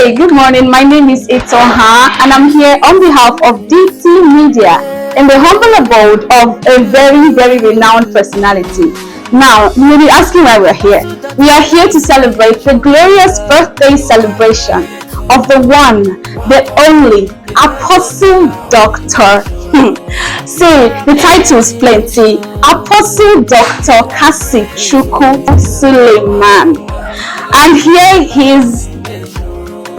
Hey, good morning. My name is Itoha, and I'm here on behalf of DT Media in the humble abode of a very, very renowned personality. Now, you may be asking why we're here. We are here to celebrate the glorious birthday celebration of the one, the only Apostle Doctor. See, the title is plenty. Apostle Doctor Kassy Chukwu Suleman. And here he is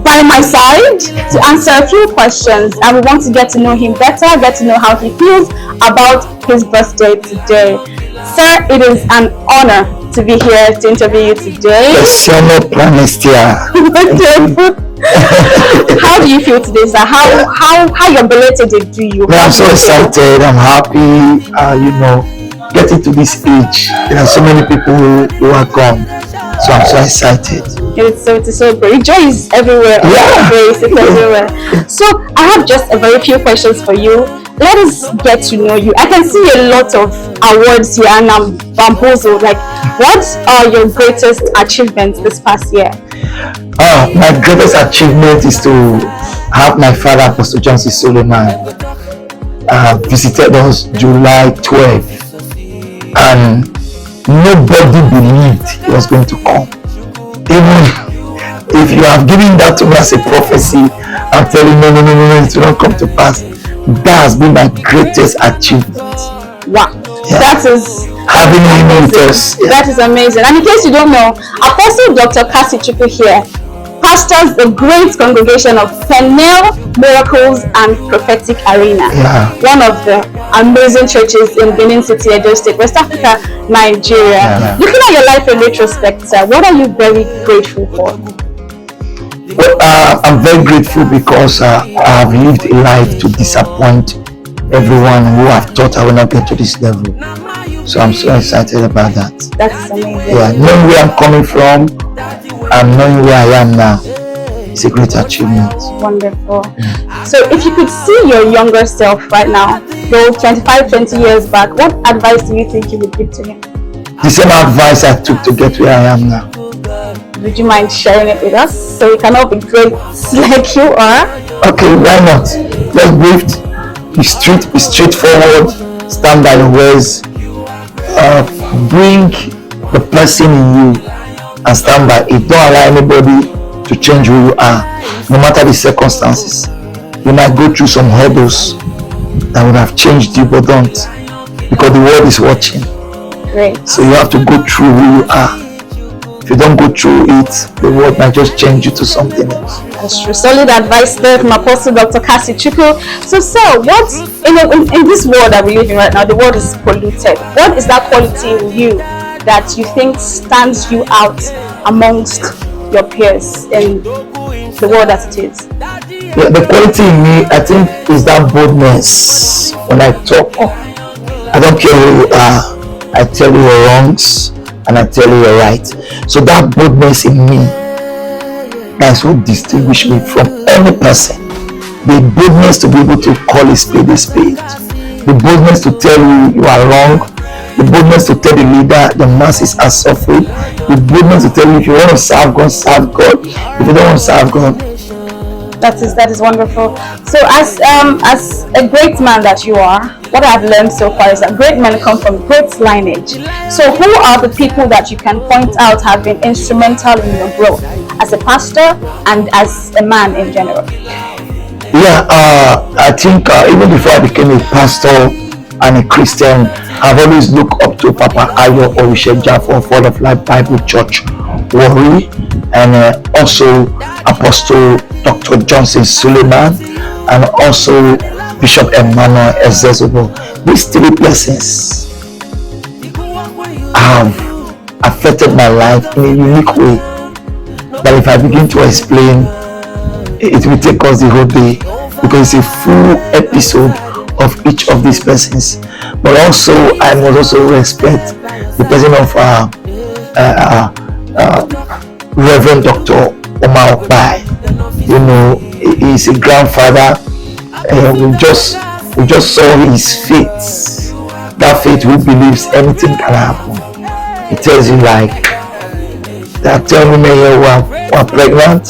by my side to answer a few questions, and we want to get to know him better, get to know how he feels about his birthday today. Sir, it is an honor to be here to interview you today. How do you feel today, sir? How you're belated do you? I'm so excited. I'm happy. Getting to this age, there are so many people who are gone. So I'm so excited. It's so great. Joy is everywhere. Yeah. Grace, it's everywhere. So I have just a very few questions for you. Let us get to know you. I can see a lot of awards here, and I'm bamboozled. Like, what are your greatest achievements this past year? My greatest achievement is to have my father, Apostle Kassy Suleman, visited us July 12th, and nobody believed he was going to come. Even if you have given that to me as a prophecy, I'm telling you, no, it will not come to pass. That has been my greatest achievement. Wow, yeah. That is having him with us. Yeah. That is amazing. And in case you don't know, Apostle Dr. Kassy Chukwu here pastors the great congregation of Peniel Miracles and Prophetic Arena. Yeah. One of the amazing churches in Benin City, Edo State, West Africa, Nigeria. Yeah. Looking at your life in retrospect, sir, what are you very grateful for? Well, I'm very grateful because I have lived a life to disappoint everyone who have thought I will not get to this level. So I'm so excited about that. That's amazing. Yeah, knowing where I'm coming from and knowing where I am now, it's a great achievement. Wonderful. So if you could see your younger self right now, go 25, 20 years back, what advice do you think you would give to him? The same advice I took to get where I am now. Would you mind sharing it with us so we can all be great like you are? Okay, why not? Just breathe, be straightforward, stand by your words, bring the person in you and stand by it. Don't allow anybody to change who you are, no matter the circumstances. You might go through some hurdles that would have changed you, but don't, because the world is watching. Great. So you have to go through who you are. If you don't go through it, the world might just change you to something else. That's true. Solid advice there from Apostle Dr. Kassy Chukwu. So, sir, what in this world that we live in right now, the world is polluted. What is that quality in you that you think stands you out amongst your peers in the world as it is? Yeah, the quality in me, I think, is that boldness. When I talk, I don't care who you are. I tell you your wrongs and I tell you you're right. So that boldness in me, that's what distinguishes me from any person. The boldness to be able to call a spade a spade. The boldness to tell you are wrong. The boldness to tell the leader the masses are suffering. The boldness to tell you if you want to serve God, serve God. If you don't want to serve God. That is wonderful. So as a great man that you are, what I've learned so far is that great men come from great lineage. So who are the people that you can point out have been instrumental in your growth as a pastor and as a man in general? Yeah, I think even before I became a pastor and a Christian, I've always looked up to Papa Ayo Orisheja for Fall of Life Bible Church, Warri, and also Apostle Dr. Johnson Suleman, and also Bishop Emmanuel Ezezobo. These three persons have affected my life in a unique way that if I begin to explain, it will take us the whole day, because it's a full episode of each of these persons. But also I must also respect the person of Reverend Dr. Omar Okpai. He's a grandfather. We just saw his faith. That faith who believes anything can happen. He tells you, like, there are 10 women here who are pregnant,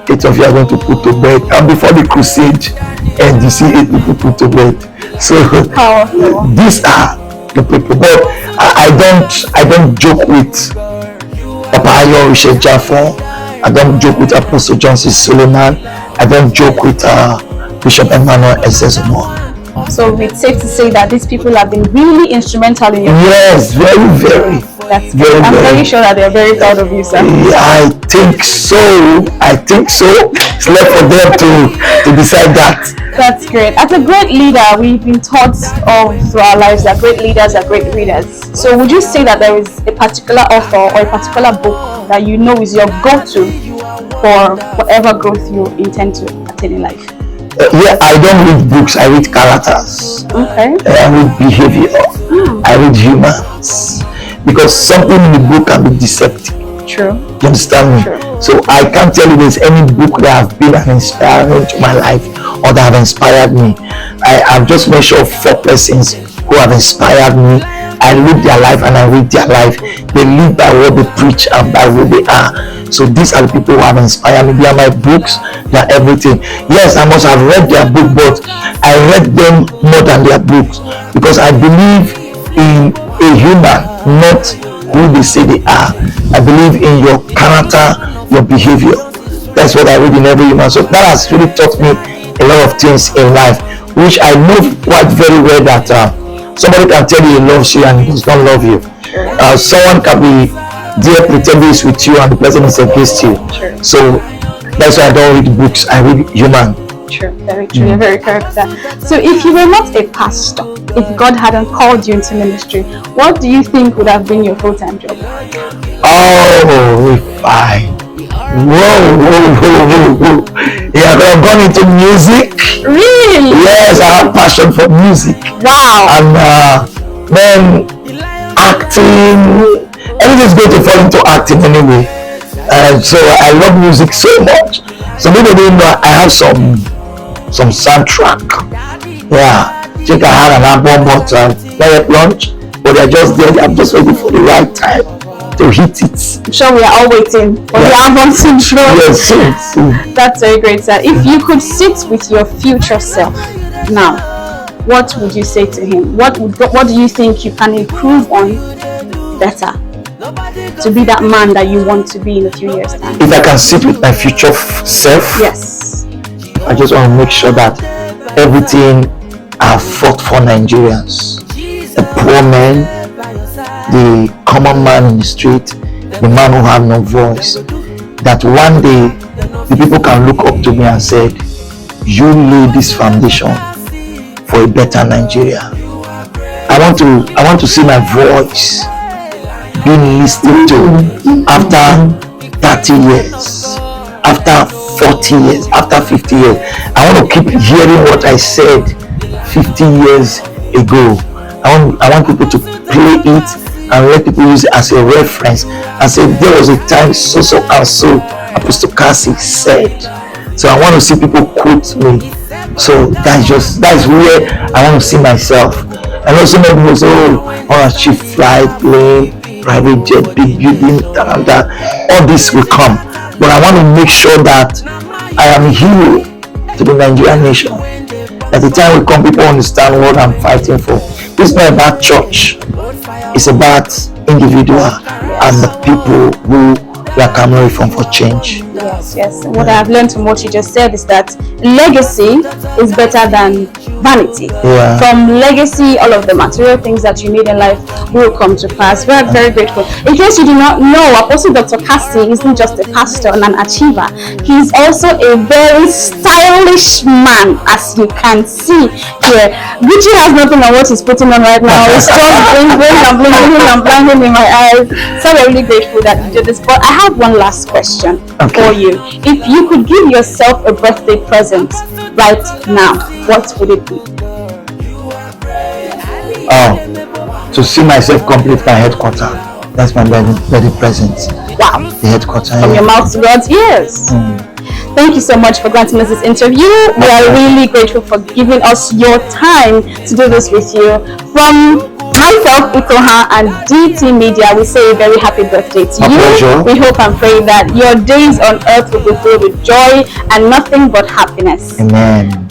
8 of you are going to put to bed. And before the crusade, and you see 8 people put to bed. So these are the people. But I don't joke with Papa Ayo Richard Jaffo. I don't joke with Apostle Kassy Suleman. I don't joke with Bishop Emmanuel Ezezumo. So it's safe to say that these people have been really instrumental in your Yes, very, very. That's very, I'm very sure that they're very proud of you, sir. Yeah, I think so. It's left for them to decide that. That's great. As a great leader, we've been taught all through our lives that great leaders are great readers. So would you say that there is a particular author or a particular book that you know is your go-to for whatever growth you intend to attain in life? Yeah, I don't read books, I read characters. Okay. I read behavior. I read humans. Because something in the book can be deceptive. True. You understand me? True. So I can't tell you there's any book that have been an inspiration to my life or that have inspired me. I've just mentioned 4 persons who have inspired me. I live their life and I read their life. They live by what they preach and by who they are. So these are the people who have inspired me. They are my books, they are everything. Yes, I must have read their book, but I read them more than their books because I believe in a human, not who they say they are. I believe in your character, your behavior. That's what I read in every human. So that has really taught me a lot of things in life, which I know quite very well that somebody can tell you he loves you and he does not love you. Someone can be there pretending he's with you and the person is against you. True. So that's why I don't read books, I read human. True, very true. You're very correct with that. So if you were not a pastor, if God hadn't called you into ministry, what do you think would have been your full-time job? Oh, if I whoa. Yeah, but I've gone into music. Really? Yes, I have passion for music. Wow. And then acting, everything's going to fall into acting anyway. So I love music so much. Some people didn't know I have some soundtrack. Yeah, I think I had an album, but not yet launched. But they're just there. I'm just waiting for the right time to hit it. I'm sure we are all waiting for the album to drop. Yes, soon. That's very great, sir. If you could sit with your future self now, what would you say to him? What do you think you can improve on better to be that man that you want to be in a few years' time? If I can sit with my future self, yes, I just want to make sure that everything I fought for Nigerians, the poor man, the common man in the street, the man who have no voice, that one day the people can look up to me and say, you lay this foundation for a better Nigeria. I want to see my voice being listened to after 30 years, after 40 years, after 50 years. I want to keep hearing what I said 50 years ago. I want people to play it and let people use it as a reference and say there was a time so and so Apostle Kassy said. So I want to see people quote me. So that's where I want to see myself. And also many people say, oh, I want to achieve flight, plane, private jet, big building, that. All this will come. But I want to make sure that I am a hero to the Nigerian nation. At the time will come, people understand what I'm fighting for. It's not about church. It's about individual and the people who are coming from for change. Yes. What I have learned from what you just said is that legacy is better than vanity. Yeah. From legacy, all of the material things that you need in life will come to pass. We're very grateful. In case you do not know, Apostle Dr. Kassy isn't just a pastor and an achiever. He's also a very stylish man, as you can see here. Gucci has nothing on what he's putting on right now. It's just bling in my eyes. So I'm really grateful that you did this. But I have one last question for you. If you could give yourself a birthday present right now, what would it be? To see myself complete my headquarters. That's my birthday present. Wow. The headquarters. From your mouth to God's ears. Thank you so much for granting us this interview. We are really grateful for giving us your time to do this with you. From myself, Itoha, and DT Media, we say a very happy birthday to you. Pleasure. We hope and pray that your days on earth will be filled with joy and nothing but happiness. Amen.